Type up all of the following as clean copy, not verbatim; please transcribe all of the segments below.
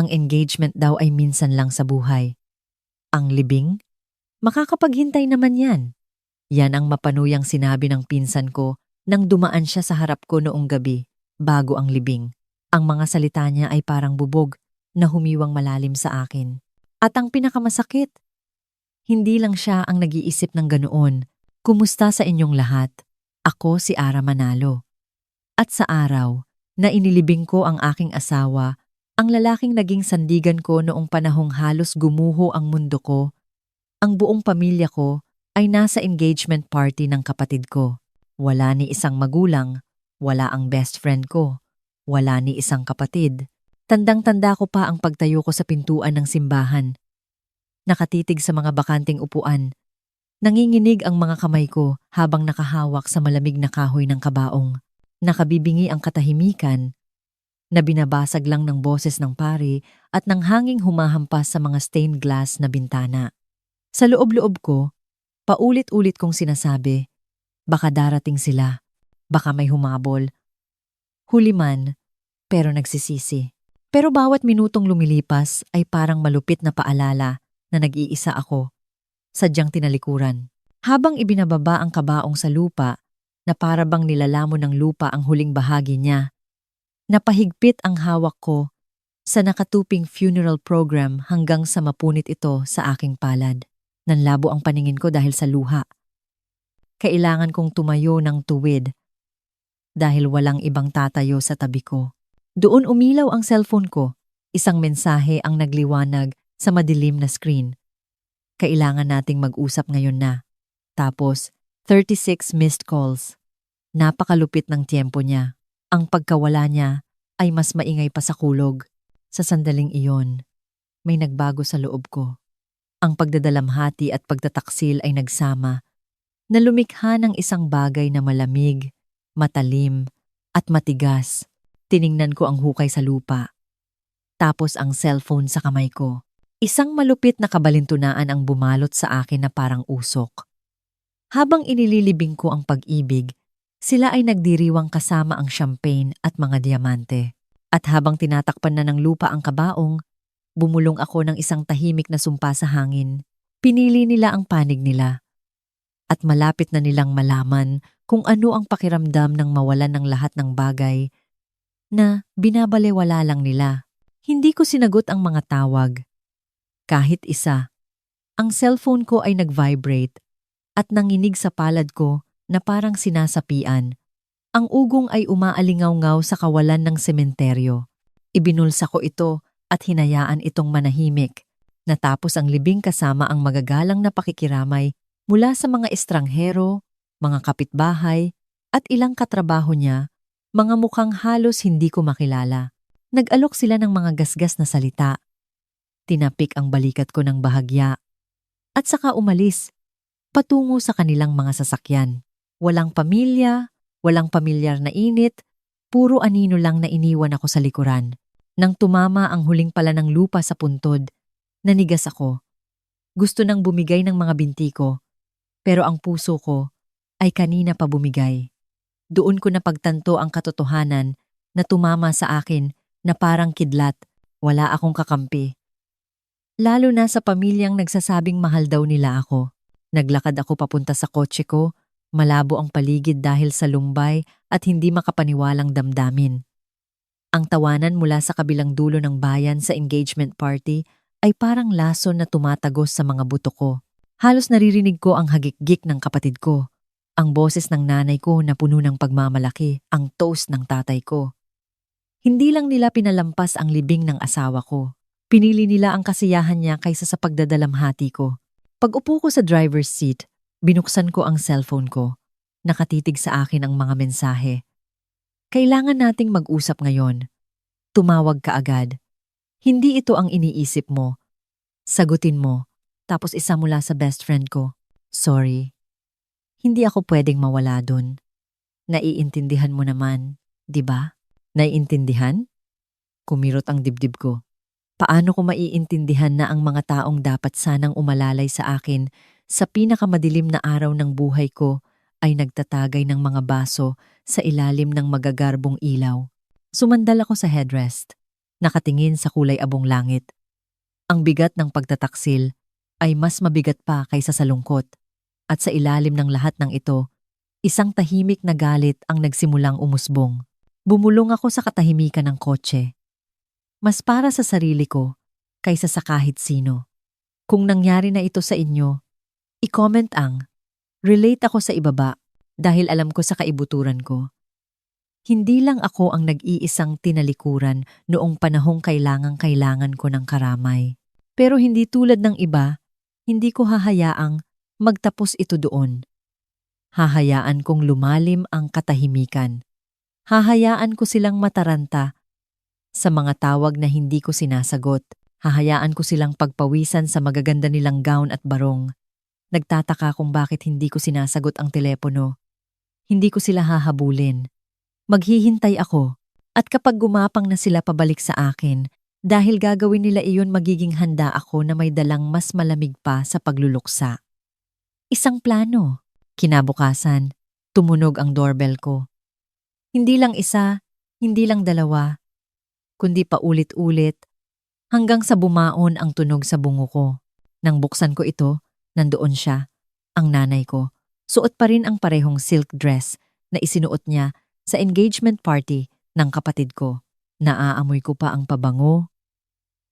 Ang engagement daw ay minsan lang sa buhay. Ang libing? Makakapaghintay naman yan. Yan ang mapanuyang sinabi ng pinsan ko nang dumaan siya sa harap ko noong gabi, bago ang libing. Ang mga salita niya ay parang bubog na humiwang malalim sa akin. At ang pinakamasakit, hindi lang siya ang nag-iisip ng ganoon. Kumusta sa inyong lahat? Ako si Ara Manalo. At sa araw na inilibing ko ang aking asawa, ang lalaking naging sandigan ko noong panahong halos gumuho ang mundo ko, ang buong pamilya ko ay nasa engagement party ng kapatid ko. Wala ni isang magulang, wala ang best friend ko, wala ni isang kapatid. Tandang-tanda ko pa ang pagtayo ko sa pintuan ng simbahan. Nakatitig sa mga bakanting upuan. Nanginginig ang mga kamay ko habang nakahawak sa malamig na kahoy ng kabaong. Nakabibingi ang katahimikan na binabasag lang ng boses ng pari at ng hanging humahampas sa mga stained glass na bintana. Sa loob-loob ko, paulit-ulit kong sinasabi, baka darating sila, baka may humabol. Huli man, pero nagsisisi. Pero bawat minutong lumilipas ay parang malupit na paalala na nag-iisa ako, sadyang tinalikuran. Habang ibinababa ang kabaong sa lupa, na para bang nilalamon ng lupa ang huling bahagi niya, napahigpit ang hawak ko sa nakatuping funeral program hanggang sa mapunit ito sa aking palad. Nanlabo ang paningin ko dahil sa luha. Kailangan kong tumayo ng tuwid dahil walang ibang tatayo sa tabi ko. Doon umilaw ang cellphone ko. Isang mensahe ang nagliwanag sa madilim na screen. Kailangan nating mag-usap ngayon na. Tapos, 36 missed calls. Napakalupit ng tiempo niya. Ang pagkawala niya ay mas maingay pa sa kulog. Sa sandaling iyon, may nagbago sa loob ko. Ang pagdadalamhati at pagtataksil ay nagsama na lumikha ng isang bagay na malamig, matalim, at matigas. Tiningnan ko ang hukay sa lupa. Tapos ang cellphone sa kamay ko. Isang malupit na kabalintunaan ang bumalot sa akin na parang usok. Habang inililibing ko ang pag-ibig, sila ay nagdiriwang kasama ang champagne at mga diamante. At habang tinatakpan na ng lupa ang kabaong, bumulong ako ng isang tahimik na sumpa sa hangin. Pinili nila ang panig nila. At malapit na nilang malaman kung ano ang pakiramdam ng mawalan ng lahat ng bagay na binabalewala lang nila. Hindi ko sinagot ang mga tawag. Kahit isa. Ang cellphone ko ay nag-vibrate at nanginig sa palad ko na parang sinasapian. Ang ugong ay umaalingaw-ngaw sa kawalan ng sementeryo. Ibinulsa ko ito at hinayaan itong manahimik. Natapos ang libing kasama ang magagalang na pakikiramay mula sa mga estranghero, mga kapitbahay, at ilang katrabaho niya, mga mukhang halos hindi ko makilala. Nag-alok sila ng mga gasgas na salita. Tinapik ang balikat ko ng bahagya. At saka umalis, patungo sa kanilang mga sasakyan. Walang pamilya, walang pamilyar na init, puro anino lang na iniwan ako sa likuran. Nang tumama ang huling pala ng lupa sa puntod, nanigas ako. Gusto nang bumigay ng mga binti ko, pero ang puso ko ay kanina pa bumigay. Doon ko napagtanto ang katotohanan na tumama sa akin na parang kidlat, wala akong kakampi. Lalo na sa pamilyang nagsasabing mahal daw nila ako. Naglakad ako papunta sa kotse ko, malabo ang paligid dahil sa lumbay at hindi makapaniwalang damdamin. Ang tawanan mula sa kabilang dulo ng bayan sa engagement party ay parang lason na tumatagos sa mga buto ko. Halos naririnig ko ang hagikgik ng kapatid ko, ang boses ng nanay ko na puno ng pagmamalaki, ang toast ng tatay ko. Hindi lang nila pinalampas ang libing ng asawa ko. Pinili nila ang kasiyahan niya kaysa sa pagdadalamhati ko. Pag-upo ko sa driver's seat, binuksan ko ang cellphone ko. Nakatitig sa akin ang mga mensahe. Kailangan nating mag-usap ngayon. Tumawag ka agad. Hindi ito ang iniisip mo. Sagutin mo, tapos isa mula sa best friend ko. Sorry. Hindi ako pwedeng mawala dun. Naiintindihan mo naman, di ba? Naiintindihan? Kumirot ang dibdib ko. Paano ko maiintindihan na ang mga taong dapat sanang umalalay sa akin sa pinakamadilim na araw ng buhay ko ay nagtatagay ng mga baso sa ilalim ng magagarbong ilaw? Sumandal ako sa headrest. nakatingin sa kulay abong langit. Ang bigat ng pagtataksil ay mas mabigat pa kaysa sa lungkot. At sa ilalim ng lahat ng ito, isang tahimik na galit ang nagsimulang umusbong. Bumulong ako sa katahimikan ng kotse. Mas para sa sarili ko kaysa sa kahit sino. Kung nangyari na ito sa inyo, i-comment ang relate ako sa ibaba dahil alam ko sa kaibuturan ko. Hindi lang ako ang nag-iisang tinalikuran noong panahong kailangan ko ng karamay. Pero hindi tulad ng iba, hindi ko hahayaang magtapos ito doon. Hahayaan kong lumalim ang katahimikan. Hahayaan ko silang mataranta sa mga tawag na hindi ko sinasagot. Hahayaan ko silang pagpawisan sa magaganda nilang gown at barong. Nagtataka kung bakit hindi ko sinasagot ang telepono. Hindi ko sila hahabulin. Maghihintay ako, at kapag gumapang na sila pabalik sa akin, dahil gagawin nila iyon magiging handa ako na may dalang mas malamig pa sa pagluluksa. Isang plano. Kinabukasan, tumunog ang doorbell ko. Hindi lang isa, hindi lang dalawa, kundi paulit-ulit, hanggang sa bumaon ang tunog sa bungo ko. Nang buksan ko ito, nandoon siya, ang nanay ko. Suot pa rin ang parehong silk dress na isinuot niya sa engagement party ng kapatid ko. Naaamoy ko pa ang pabango,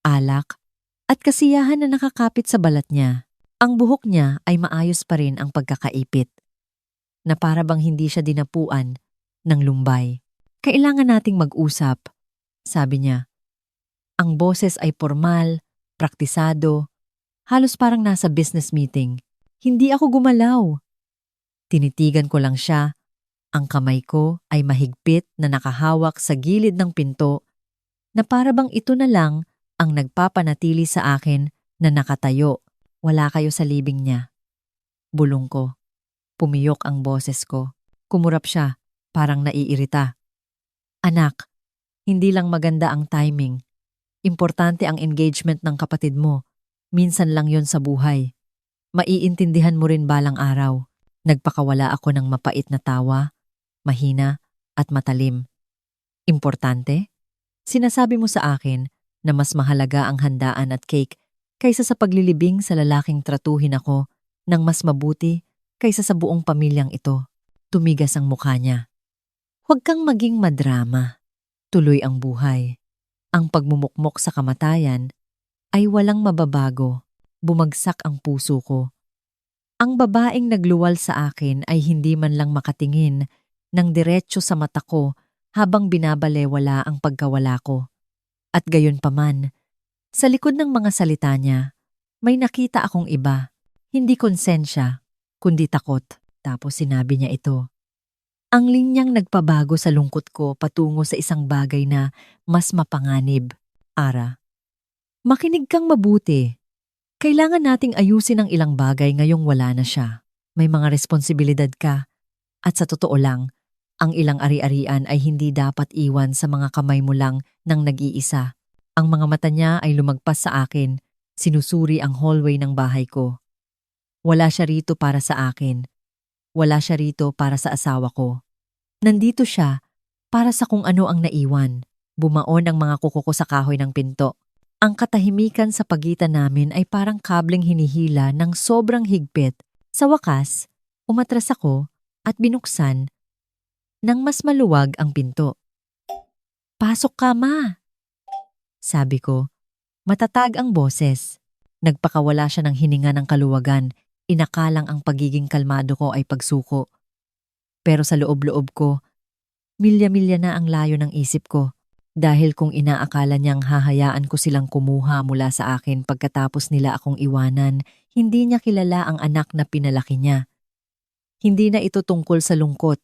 alak, at kasiyahan na nakakapit sa balat niya. Ang buhok niya ay maayos pa rin ang pagkakaipit, na para bang hindi siya dinapuan ng lumbay. Kailangan nating mag-usap, sabi niya. Ang boses ay formal, praktisado, halos parang nasa business meeting. Hindi ako gumalaw. Tinitigan ko lang siya. Ang kamay ko ay mahigpit na nakahawak sa gilid ng pinto na para bang ito na lang ang nagpapanatili sa akin na nakatayo. Wala kayo sa libing niya. Bulong ko. Pumiyok ang boses ko. Kumurap siya, parang naiirita. Anak, hindi lang maganda ang timing. Importante ang engagement ng kapatid mo. Minsan lang yon sa buhay. Maiintindihan mo rin balang araw. Nagpakawala ako ng mapait na tawa, mahina at matalim. Importante? Sinasabi mo sa akin na mas mahalaga ang handaan at cake kaysa sa paglilibing sa lalaking tratuhin ako ng mas mabuti kaysa sa buong pamilyang ito. Tumigas ang mukha niya. Huwag kang maging madrama. Tuloy ang buhay. Ang pagmumukmok sa kamatayan ay walang mababago. Bumagsak ang puso ko. Ang babaeng nagluwal sa akin ay hindi man lang makatingin ng diretso sa mata ko habang binabalewala ang pagkawala ko. At gayon paman, sa likod ng mga salita niya, may nakita akong iba. Hindi konsensya, kundi takot. Tapos sinabi niya ito. Ang linyang nagpabago sa lungkot ko patungo sa isang bagay na mas mapanganib. Ara, makinig kang mabuti. Kailangan nating ayusin ang ilang bagay ngayong wala na siya. May mga responsibilidad ka. At sa totoo lang, ang ilang ari-arian ay hindi dapat iwan sa mga kamay mo lang ng nag-iisa. Ang mga mata niya ay lumagpas sa akin. Sinusuri ang hallway ng bahay ko. Wala siya rito para sa akin. Wala siya rito para sa asawa ko. Nandito siya para sa kung ano ang naiwan. Bumaon ang mga kuko ko sa kahoy ng pinto. Ang katahimikan sa pagitan namin ay parang kableng hinihila ng sobrang higpit. Sa wakas, umatras ako at binuksan nang mas maluwag ang pinto. Pasok ka, ma! Sabi ko. Matatag ang boses. Nagpakawala siya ng hininga ng kaluwagan. Inakalang ang pagiging kalmado ko ay pagsuko. Pero sa loob-loob ko, milya-milya na ang layo ng isip ko. Dahil kung inaakala niyang hahayaan ko silang kumuha mula sa akin pagkatapos nila akong iwanan, hindi niya kilala ang anak na pinalaki niya. Hindi na ito tungkol sa lungkot.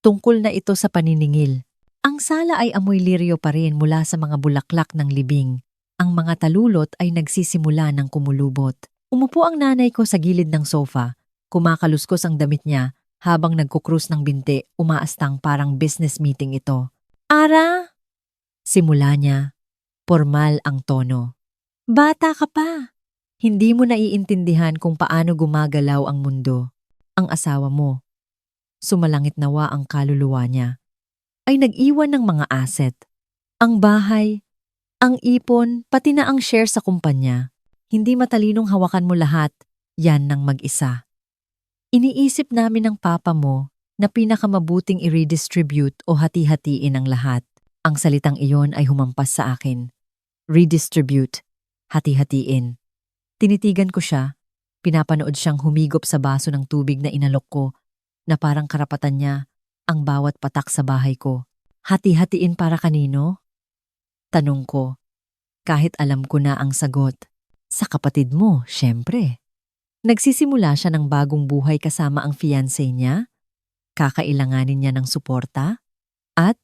Tungkol na ito sa paniningil. Ang sala ay amoy liryo pa rin mula sa mga bulaklak ng libing. Ang mga talulot ay nagsisimula ng kumulubot. Umupo ang nanay ko sa gilid ng sofa. Kumakaluskos ang damit niya habang nagkukrus ng binti, umaastang parang business meeting ito. Ara! Simula niya. Formal ang tono. Bata ka pa. Hindi mo naiintindihan kung paano gumagalaw ang mundo. Ang asawa mo, sumalangit nawa ang kaluluwa niya, ay nag-iwan ng mga asset. Ang bahay, Ang ipon, pati na ang share sa kumpanya. Hindi matalinong hawakan mo lahat, yan ng mag-isa. Iniisip namin ng papa mo na pinakamabuting i-redistribute o hati-hatiin ang lahat. Ang salitang iyon ay humampas sa akin. Redistribute, hati-hatiin. Tinitigan ko siya, pinapanood siyang humigop sa baso ng tubig na inalok ko na parang karapatan niya ang bawat patak sa bahay ko. Hati-hatiin para kanino? Tanong ko, kahit alam ko na ang sagot. Sa kapatid mo, syempre. Nagsisimula siya ng bagong buhay kasama ang fiancé niya? Kakailanganin niya ng suporta? At,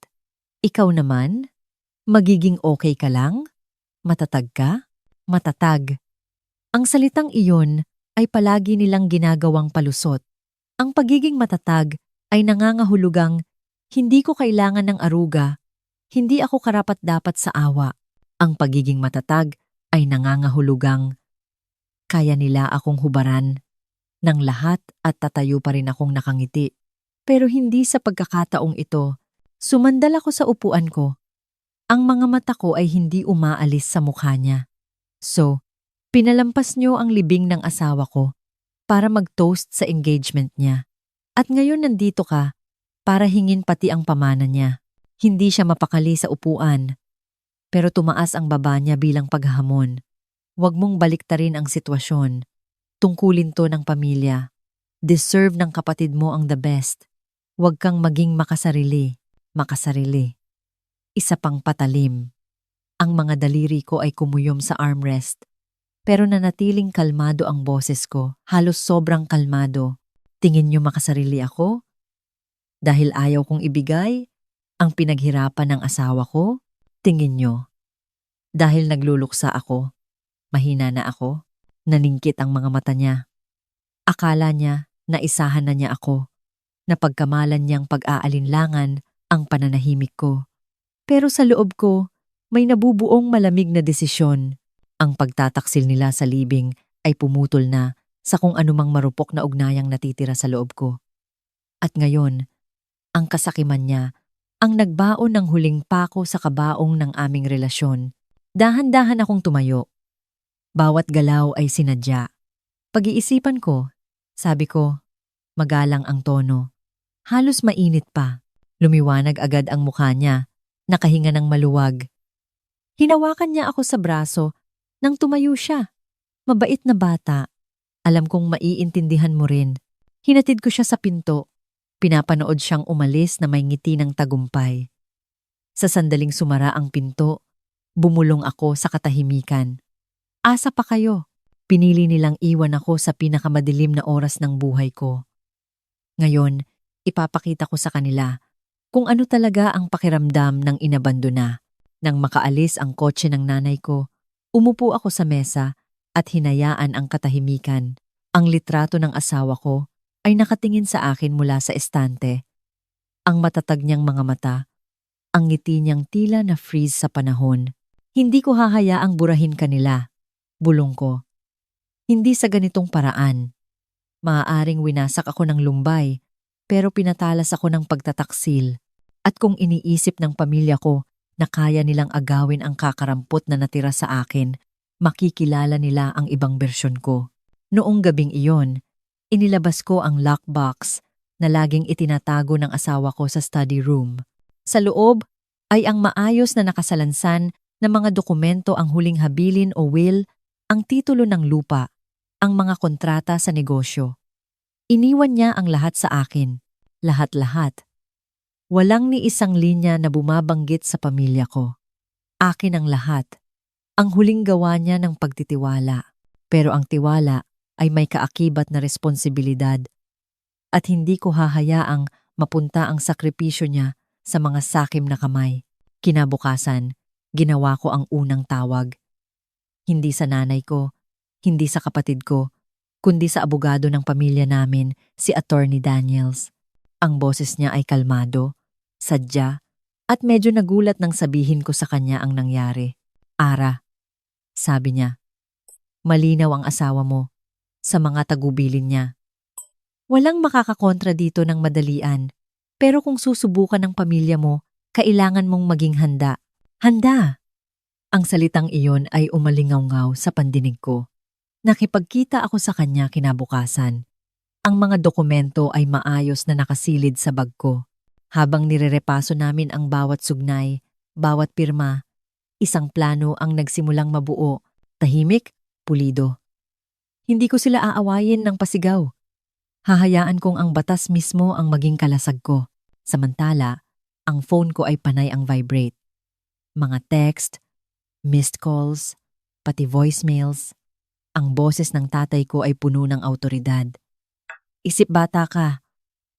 ikaw naman? Magiging okay ka lang? Matatag ka? Matatag. Ang salitang iyon ay palagi nilang ginagawang palusot. Ang pagiging matatag ay nangangahulugang hindi ko kailangan ng aruga, hindi ako karapat-dapat sa awa. Ang pagiging matatag ay nangangahulugang kaya nila akong hubaran ng lahat at tatayo pa rin akong nakangiti. Pero hindi sa pagkakataong ito. Sumandal ako sa upuan ko. Ang mga mata ko ay hindi umaalis sa mukha niya. So, pinalampas niyo ang libing ng asawa ko para mag-toast sa engagement niya. At ngayon nandito ka para hingin pati ang pamana niya. Hindi siya mapakali sa upuan. Pero tumaas ang baba niya bilang paghahamon. Huwag mong baliktarin ang sitwasyon. Tungkulin to ng pamilya. Deserve ng kapatid mo ang the best. Huwag kang maging makasarili. Isa pang patalim. Ang mga daliri ko ay kumuyom sa armrest. Pero nanatiling kalmado ang boses ko. Halos sobrang kalmado. Tingin niyo makasarili ako? Dahil ayaw kong ibigay ang pinaghirapan ng asawa ko? Tingin niyo. Dahil nagluluksa ako, mahina na ako, naningkit ang mga mata niya. Akala niya na isahan na niya ako, na pagkamalan niyang pag-aalinlangan ang pananahimik ko. Pero sa loob ko, may nabubuong malamig na desisyon. Ang pagtataksil nila sa libing ay pumutol na sa kung anumang marupok na ugnayang natitira sa loob ko. At ngayon, ang kasakiman niya ang nagbaon ng huling pako sa kabaong ng aming relasyon. Dahan-dahan akong tumayo. Bawat galaw ay sinadya. Pag-iisipan ko, sabi ko, magalang ang tono. Halos mainit pa. Lumiwanag agad ang mukha niya, nakahinga ng maluwag. Hinawakan niya ako sa braso nang tumayo siya. Mabait na bata. Alam kong maiintindihan mo rin. Hinatid ko siya sa pinto. Pinapanood siyang umalis na may ngiti ng tagumpay. Sa sandaling sumara ang pinto, bumulong ako sa katahimikan. Asa pa kayo? Pinili nilang iwan ako sa pinakamadilim na oras ng buhay ko. Ngayon, ipapakita ko sa kanila kung ano talaga ang pakiramdam ng inabandona. Nang makaalis ang kotse ng nanay ko, umupo ako sa mesa at hinayaan ang katahimikan. Ang litrato ng asawa ko ay nakatingin sa akin mula sa estante. Ang matatag niyang mga mata, ang ngiti niyang tila na freeze sa panahon. Hindi ko hahayaang burahin kanila. Bulong ko. Hindi sa ganitong paraan. Maaaring winasak ako ng lumbay, pero pinatalas ako ng pagtataksil. At kung iniisip ng pamilya ko na kaya nilang agawin ang kakarampot na natira sa akin, makikilala nila ang ibang bersyon ko. Noong gabing iyon, inilabas ko ang lockbox na laging itinatago ng asawa ko sa study room. Sa loob ay ang maayos na nakasalansan na mga dokumento, ang huling habilin o will, ang titulo ng lupa, ang mga kontrata sa negosyo. Iniwan niya ang lahat sa akin. Lahat-lahat. Walang ni isang linya na bumabanggit sa pamilya ko. Akin ang lahat. Ang huling gawa niya ng pagtitiwala. Pero ang tiwala ay may kaakibat na responsibilidad. At hindi ko hahayaang mapunta ang sakripisyo niya sa mga sakim na kamay. Kinabukasan, ginawa ko ang unang tawag. Hindi sa nanay ko, hindi sa kapatid ko, kundi sa abogado ng pamilya namin, si Attorney Daniels. Ang boses niya ay kalmado, sadya, at medyo nagulat nang sabihin ko sa kanya ang nangyari. Ara, sabi niya, malinaw ang asawa mo sa mga tagubilin niya. Walang makakakontra dito ng madalian, pero kung susubukan ng pamilya mo, kailangan mong maging handa. Handa! Ang salitang iyon ay umalingaw-ngaw sa pandinig ko. Nakipagkita ako sa kanya kinabukasan. Ang mga dokumento ay maayos na nakasilid sa bag ko. Habang nirerepaso namin ang bawat sugnay, bawat pirma, isang plano ang nagsimulang mabuo, tahimik, pulido. Hindi ko sila aawayin ng pasigaw. Hahayaan kong ang batas mismo ang maging kalasag ko. Samantala, ang phone ko ay panay ang vibrate. Mga text, missed calls, pati voicemails. Ang boses ng tatay ko ay puno ng awtoridad. Isip bata ka,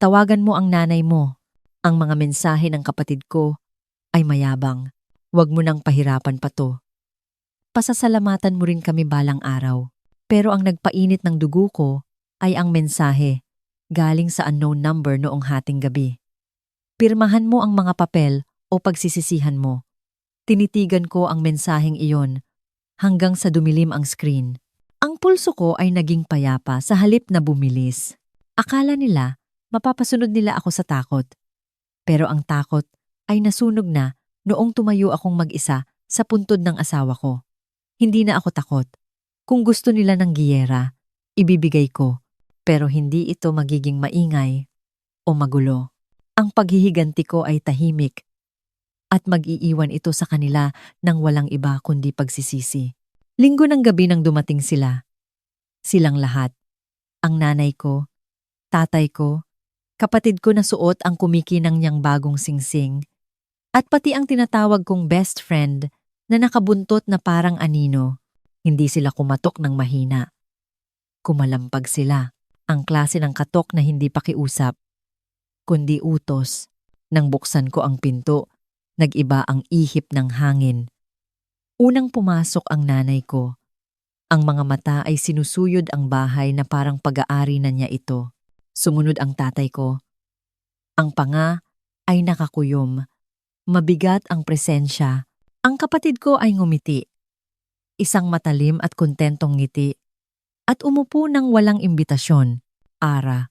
tawagan mo ang nanay mo. Ang mga mensahe ng kapatid ko ay mayabang. Huwag mo nang pahirapan pa to. Pasasalamatan mo rin kami balang araw. Pero ang nagpainit ng dugo ko ay ang mensahe galing sa unknown number noong hating gabi. Pirmahan mo ang mga papel o pagsisisihan mo. Tinitigan ko ang mensaheng iyon hanggang sa dumilim ang screen. Ang pulso ko ay naging payapa sa halip na bumilis. Akala nila mapapasunod nila ako sa takot. Pero ang takot ay nasunog na noong tumayo akong mag-isa sa puntod ng asawa ko. Hindi na ako takot. Kung gusto nila ng giyera, ibibigay ko. Pero hindi ito magiging maingay o magulo. Ang paghihiganti ko ay tahimik at mag-iiwan ito sa kanila ng walang iba kundi pagsisisi. Linggo ng gabi nang dumating sila. Silang lahat. Ang nanay ko, tatay ko, kapatid ko na suot ang kumikinang niyang bagong singsing, at pati ang tinatawag kong best friend na nakabuntot na parang anino. Hindi sila kumatok ng mahina. Kumalampag sila. Ang klase ng katok na hindi pakiusap, kundi utos. Nang buksan ko ang pinto, nag-iba ang ihip ng hangin. Unang pumasok ang nanay ko. Ang mga mata ay sinusuyod ang bahay na parang pag-aari na niya ito. Sumunod ang tatay ko. Ang panga ay nakakuyom. Mabigat ang presensya. Ang kapatid ko ay ngumiti. Isang matalim at kontentong ngiti. At umupo ng walang imbitasyon. Ara.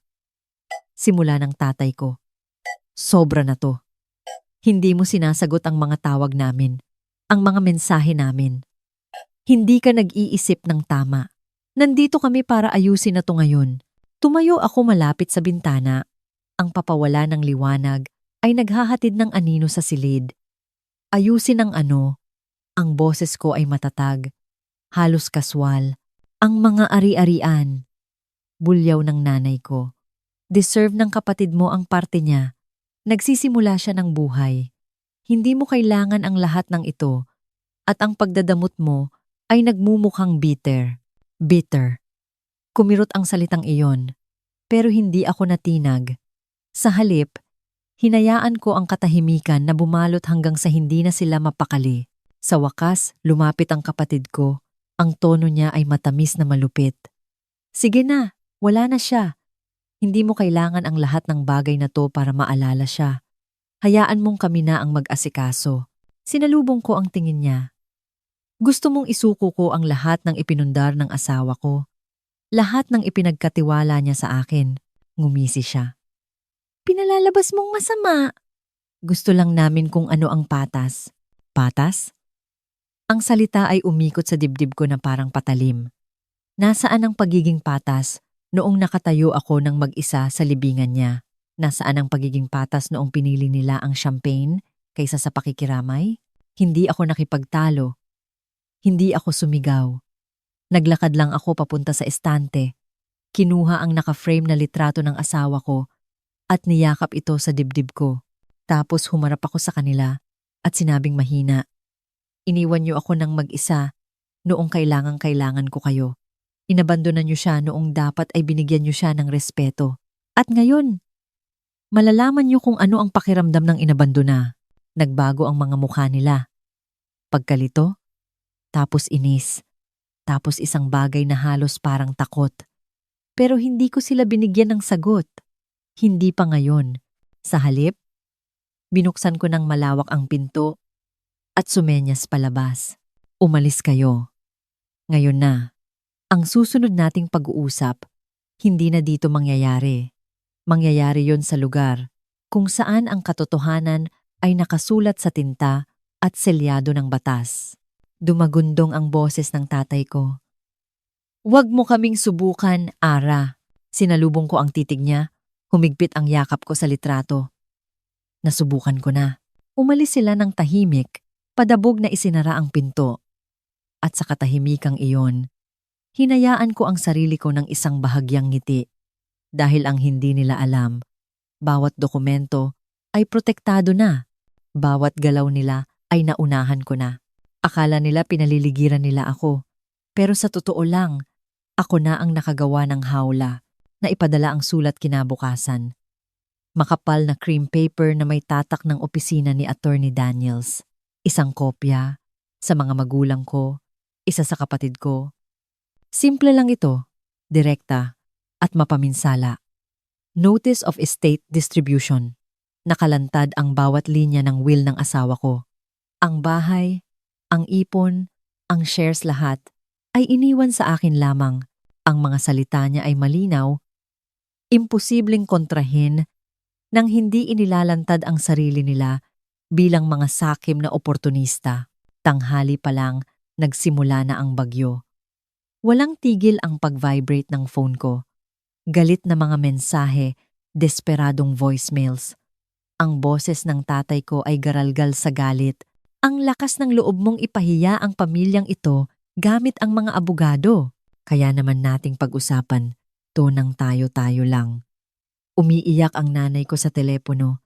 Simula ng tatay ko. Sobra na to. Hindi mo sinasagot ang mga tawag namin. Ang mga mensahe namin. Hindi ka nag-iisip ng tama. Nandito kami para ayusin na to ngayon. Tumayo ako malapit sa bintana. Ang papawala ng liwanag ay naghahatid ng anino sa silid. Ayusin ang ano. Ang boses ko ay matatag. Halos kaswal. Ang mga ari-arian. Bulyaw ng nanay ko. Deserve ng kapatid mo ang parte niya. Nagsisimula siya ng buhay. Hindi mo kailangan ang lahat ng ito. At ang pagdadamot mo ay nagmumukhang bitter. Bitter. Kumirot ang salitang iyon. Pero hindi ako natinag. Sa halip, hinayaan ko ang katahimikan na bumalot hanggang sa hindi na sila mapakali. Sa wakas, lumapit ang kapatid ko. Ang tono niya ay matamis na malupit. Sige na, wala na siya. Hindi mo kailangan ang lahat ng bagay na to para maalala siya. Hayaan mong kami na ang mag-asikaso. Sinalubong ko ang tingin niya. Gusto mong isuko ko ang lahat ng ipinundar ng asawa ko. Lahat ng ipinagkatiwala niya sa akin. Ngumisi siya. Pinalalabas mong masama. Gusto lang namin kung ano ang patas. Patas? Ang salita ay umikot sa dibdib ko na parang patalim. Nasaan ang pagiging patas noong nakatayo ako ng mag-isa sa libingan niya? Nasaan ang pagiging patas noong pinili nila ang champagne kaysa sa pakikiramay? Hindi ako nakipagtalo. Hindi ako sumigaw. Naglakad lang ako papunta sa estante. Kinuha ang naka-frame na litrato ng asawa ko at niyakap ito sa dibdib ko. Tapos humarap ako sa kanila at sinabing mahina. Iniwan niyo ako ng mag-isa noong kailangan ko kayo. Inabandonan niyo siya noong dapat ay binigyan niyo siya ng respeto. At ngayon, malalaman niyo kung ano ang pakiramdam ng inabandona. Nagbago ang mga mukha nila. Pagkalito, tapos inis, tapos isang bagay na halos parang takot. Pero hindi ko sila binigyan ng sagot. Hindi pa ngayon. Sa halip, binuksan ko ng malawak ang pinto at sumenyas palabas. Umalis kayo. Ngayon na. Ang susunod nating pag-uusap, hindi na dito mangyayari. Mangyayari yon sa lugar kung saan ang katotohanan ay nakasulat sa tinta at selyado ng batas. Dumagundong ang boses ng tatay ko. "Huwag mo kaming subukan, Ara." Sinalubong ko ang titig niya, humigpit ang yakap ko sa litrato. Nasubukan ko na. Umalis sila ng tahimik, padabog na isinara ang pinto. At sa katahimikang iyon, hinayaan ko ang sarili ko ng isang bahagyang ngiti. Dahil ang hindi nila alam, bawat dokumento ay protektado na. Bawat galaw nila ay naunahan ko na. Akala nila pinaliligiran nila ako. Pero sa totoo lang, ako na ang nakagawa ng hawla na ipadala ang sulat kinabukasan. Makapal na cream paper na may tatak ng opisina ni Attorney Daniels. Isang kopya sa mga magulang ko, isa sa kapatid ko. Simple lang ito, direkta at mapaminsala. Notice of estate distribution. Nakalantad ang bawat linya ng will ng asawa ko. Ang bahay, ang ipon, ang shares lahat ay iniwan sa akin lamang. Ang mga salita niya ay malinaw, imposibleng kontrahin nang hindi inilalantad ang sarili nila bilang mga sakim na oportunista. Tanghali pa lang, nagsimula na ang bagyo. Walang tigil ang pag-vibrate ng phone ko. Galit na mga mensahe, desperadong voicemails. Ang boses ng tatay ko ay garalgal sa galit. Ang lakas ng loob mong ipahiya ang pamilyang ito gamit ang mga abogado. Kaya naman nating pag-usapan, tonang tayo-tayo lang. Umiiyak ang nanay ko sa telepono.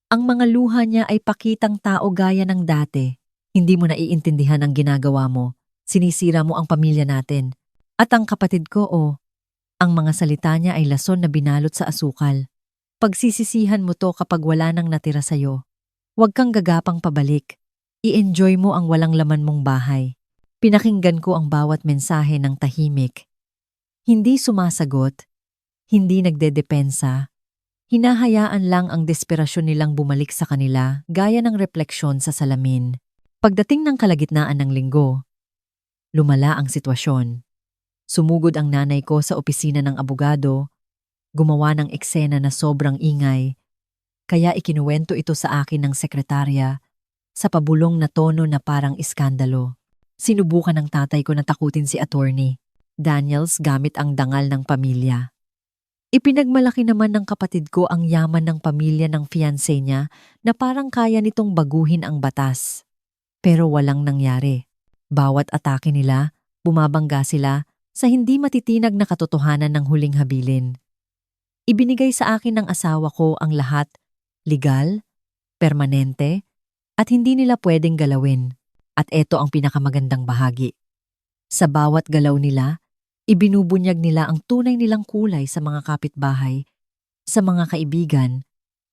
Ang mga luha niya ay pakitang tao gaya ng dati. Hindi mo naiintindihan ang ginagawa mo. Sinisira mo ang pamilya natin. At ang kapatid ko, ang mga salita niya ay lason na binalot sa asukal. Pagsisisihan mo to kapag wala nang natira sa'yo. Huwag kang gagapang pabalik. I-enjoy mo ang walang laman mong bahay. Pinakinggan ko ang bawat mensahe ng tahimik. Hindi sumasagot, hindi nagdedepensa. Hinahayaan lang ang desperasyon nilang bumalik sa kanila gaya ng refleksyon sa salamin. Pagdating ng kalagitnaan ng linggo, lumala ang sitwasyon. Sumugod ang nanay ko sa opisina ng abogado, gumawa ng eksena na sobrang ingay, kaya ikinuwento ito sa akin ng sekretarya sa pabulong na tono na parang iskandalo. Sinubukan ng tatay ko na takutin si Attorney Daniels gamit ang dangal ng pamilya. Ipinagmalaki naman ng kapatid ko ang yaman ng pamilya ng fiancé niya na parang kaya nitong baguhin ang batas. Pero walang nangyari. Bawat atake nila, bumabangga sila sa hindi matitinag na katotohanan ng huling habilin. Ibinigay sa akin ng asawa ko ang lahat, legal, permanente, at hindi nila pwedeng galawin. At eto ang pinakamagandang bahagi. Sa bawat galaw nila, ibinubunyag nila ang tunay nilang kulay sa mga kapitbahay, sa mga kaibigan,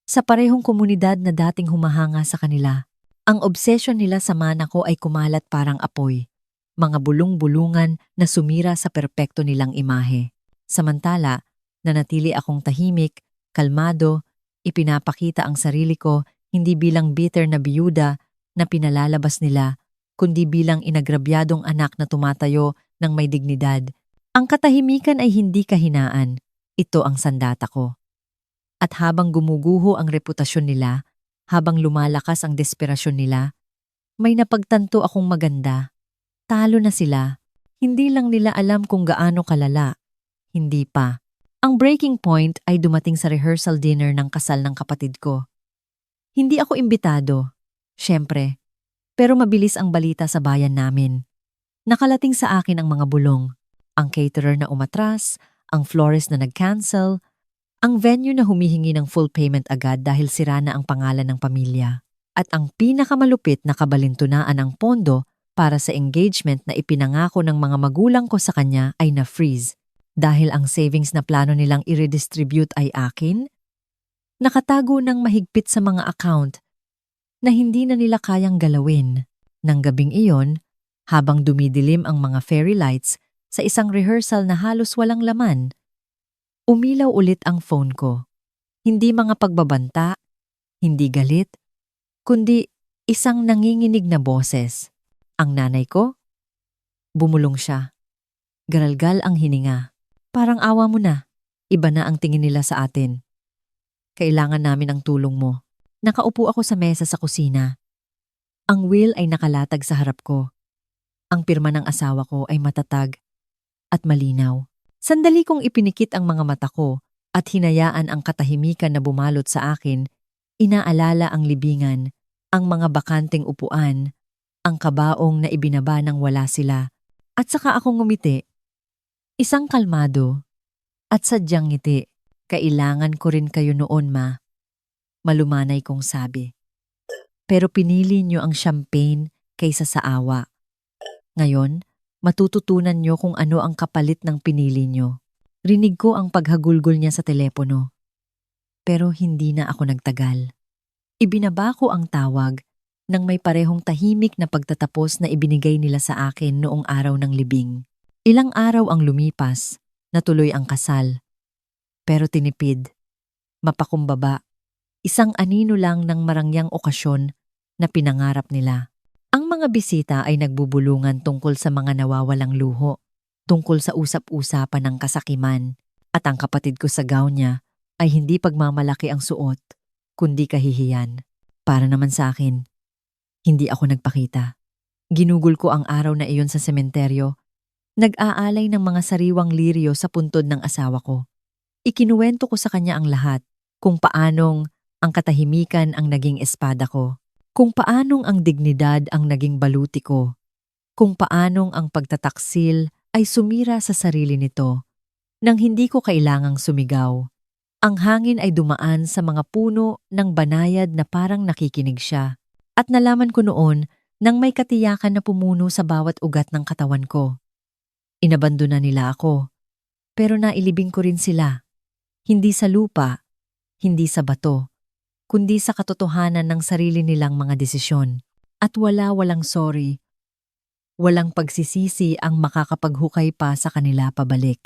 sa parehong komunidad na dating humahanga sa kanila. Ang obsesyon nila sa mana ko ay kumalat parang apoy, mga bulong-bulungan na sumira sa perpekto nilang imahe. Samantala, nanatili akong tahimik, kalmado, ipinapakita ang sarili ko hindi bilang bitter na biyuda na pinalalabas nila, kundi bilang inagrabyadong anak na tumatayo ng may dignidad. Ang katahimikan ay hindi kahinaan, ito ang sandata ko. At habang gumuguho ang reputasyon nila, habang lumalakas ang desperasyon nila, may napagtanto akong maganda. Talo na sila. Hindi lang nila alam kung gaano kalala. Hindi pa. Ang breaking point ay dumating sa rehearsal dinner ng kasal ng kapatid ko. Hindi ako imbitado, syempre, pero mabilis ang balita sa bayan namin. Nakalating sa akin ang mga bulong, ang caterer na umatras, ang florist na nag-cancel, ang venue na humihingi ng full payment agad dahil sira na ang pangalan ng pamilya, at ang pinakamalupit na kabalintunaan ng pondo para sa engagement na ipinangako ng mga magulang ko sa kanya ay na-freeze dahil ang savings na plano nilang i-redistribute ay akin, nakatago ng mahigpit sa mga account na hindi na nila kayang galawin. Nang gabing iyon, habang dumidilim ang mga fairy lights sa isang rehearsal na halos walang laman, umilaw ulit ang phone ko. Hindi mga pagbabanta, hindi galit, kundi isang nanginginig na boses. Ang nanay ko? Bumulong siya. Garalgal ang hininga. Parang awa mo na. Iba na ang tingin nila sa atin. Kailangan namin ang tulong mo. Nakaupo ako sa mesa sa kusina. Ang will ay nakalatag sa harap ko. Ang pirma ng asawa ko ay matatag at malinaw. Sandali kong ipinikit ang mga mata ko at hinayaan ang katahimikan na bumalot sa akin. Inaalala ang libingan, ang mga bakanteng upuan, ang kabaong na ibinaba nang wala sila. At saka akong ngumiti. Isang kalmado at sadyang ngiti. Kailangan ko rin kayo noon, ma. Malumanay kong sabi. Pero pinili niyo ang champagne kaysa sa awa. Ngayon, matututunan niyo kung ano ang kapalit ng pinili niyo. Rinig ko ang paghagulgol niya sa telepono. Pero hindi na ako nagtagal. Ibinaba ko ang tawag nang may parehong tahimik na pagtatapos na ibinigay nila sa akin noong araw ng libing. Ilang araw ang lumipas, natuloy ang kasal. Pero tinipid, mapakumbaba, isang anino lang ng marangyang okasyon na pinangarap nila. Ang mga bisita ay nagbubulungan tungkol sa mga nawawalang luho, tungkol sa usap-usapan ng kasakiman, at ang kapatid ko sa gown niya ay hindi pagmamalaki ang suot, kundi kahihiyan. Para naman sa akin, hindi ako nagpakita. Ginugol ko ang araw na iyon sa sementeryo, nag-aalay ng mga sariwang liryo sa puntod ng asawa ko. Ikinuwento ko sa kanya ang lahat, kung paanong ang katahimikan ang naging espada ko, kung paanong ang dignidad ang naging baluti ko, kung paanong ang pagtataksil ay sumira sa sarili nito, nang hindi ko kailangang sumigaw. Ang hangin ay dumaan sa mga puno ng banayad na parang nakikinig siya, at nalaman ko noon nang may katiyakan na pumuno sa bawat ugat ng katawan ko. Inabandona nila ako, pero nailibing ko rin sila. Hindi sa lupa, hindi sa bato, kundi sa katotohanan ng sarili nilang mga desisyon. At walang sorry, walang pagsisisi ang makakapaghukay pa sa kanila pabalik.